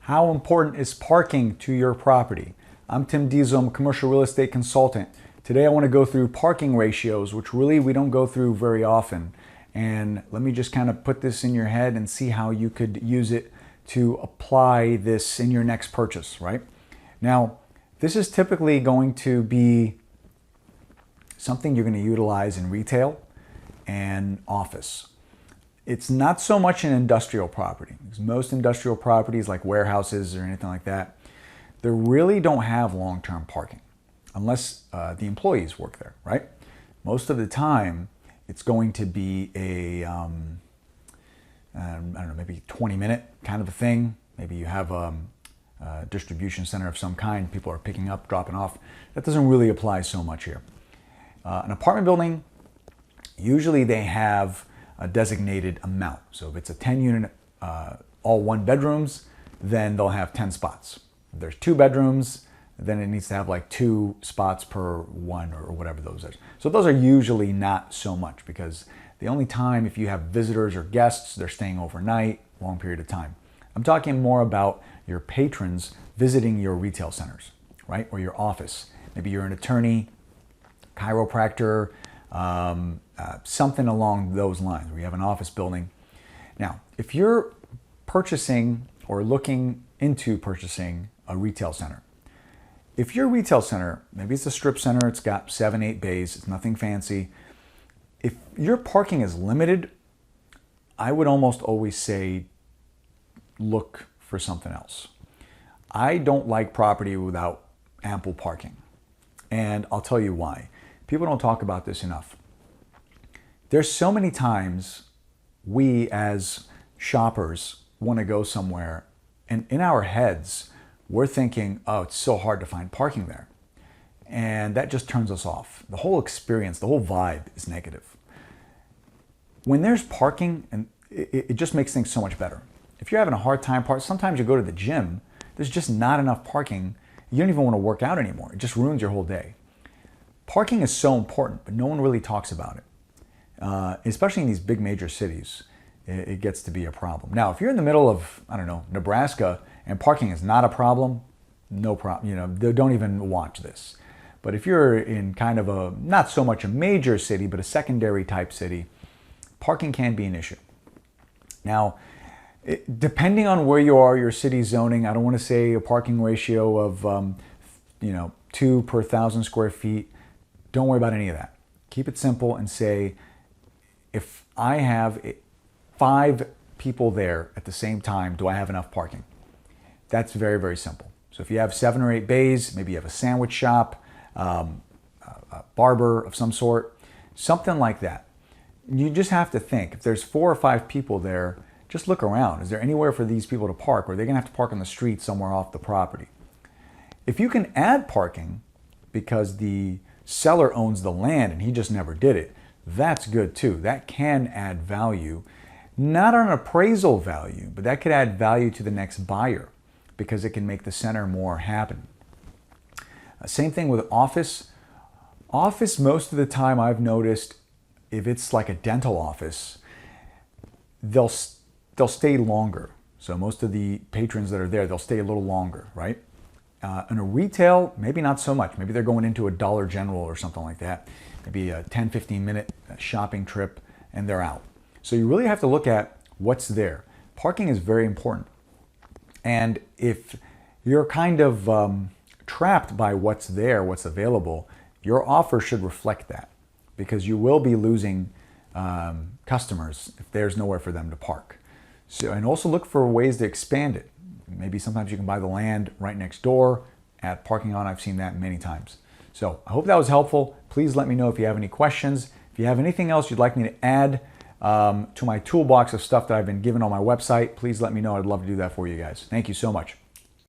How important is parking to your property? I'm Tim Diesel, I'm a commercial real estate consultant. Today I want to go through parking ratios, which really we don't go through very often. And let me just kind of put this in your head and see how you could use it to apply this in your next purchase, right? Now, this is typically going to be something you're going to utilize in retail and office. It's not so much an industrial property, because most industrial properties like warehouses or anything like that, they really don't have long-term parking unless the employees work there, right? Most of the time, it's going to be a, I don't know, maybe 20-minute kind of a thing. Maybe you have a distribution center of some kind, people are picking up, dropping off. That doesn't really apply so much here. An apartment building, usually they have a designated amount. So if it's a 10-unit, all one bedrooms, then they'll have 10 spots. If there's 2 bedrooms, then it needs to have like 2 spots per one or whatever those are. So those are usually not so much, because the only time if you have visitors or guests, they're staying overnight, long period of time. I'm talking more about your patrons visiting your retail centers, right? Or your office. Maybe you're an attorney, chiropractor, something along those lines, where you have an office building. Now, if you're purchasing or looking into purchasing a retail center, if your retail center, maybe it's a strip center, it's got 7, 8 bays, it's nothing fancy. If your parking is limited, I would almost always say, look for something else. I don't like property without ample parking. And I'll tell you why. People don't talk about this enough. There's so many times we as shoppers want to go somewhere, and in our heads, we're thinking, oh, it's so hard to find parking there. And that just turns us off. The whole experience, the whole vibe is negative. When there's parking, and it just makes things so much better. If you're having a hard time parking, sometimes you go to the gym, there's just not enough parking. You don't even want to work out anymore. It just ruins your whole day. Parking is so important, but no one really talks about it. Especially in these big major cities, it gets to be a problem. Now, if you're in the middle of, I don't know, Nebraska, and parking is not a problem, no problem. You know, don't even watch this. But if you're in kind of a, not so much a major city, but a secondary type city, parking can be an issue. Now, depending on where you are, your city zoning, I don't want to say a parking ratio of, 2 per 1,000 square feet. Don't worry about any of that. Keep it simple and say, if I have 5 people there at the same time, do I have enough parking? That's very, very simple. So if you have 7 or 8 bays, maybe you have a sandwich shop, a barber of some sort, something like that. You just have to think, if there's 4 or 5 people there, just look around. Is there anywhere for these people to park, or are they gonna have to park on the street somewhere off the property? If you can add parking because the seller owns the land and he just never did it, that's good too. That can add value, not an appraisal value, but that could add value to the next buyer because it can make the center more happen. Same thing with office. Office, most of the time I've noticed, if it's like a dental office, they'll stay longer. So most of the patrons that are there, they'll stay a little longer, right? In a retail, maybe not so much. Maybe they're going into a Dollar General or something like that. Maybe a 10, 15-minute shopping trip and they're out. So you really have to look at what's there. Parking is very important. And if you're kind of trapped by what's there, what's available, your offer should reflect that, because you will be losing customers if there's nowhere for them to park. So, and also look for ways to expand it. Maybe sometimes you can buy the land right next door, add parking on. I've seen that many times. So I hope that was helpful. Please let me know if you have any questions. If you have anything else you'd like me to add to my toolbox of stuff that I've been given on my website, please let me know. I'd love to do that for you guys. Thank you so much.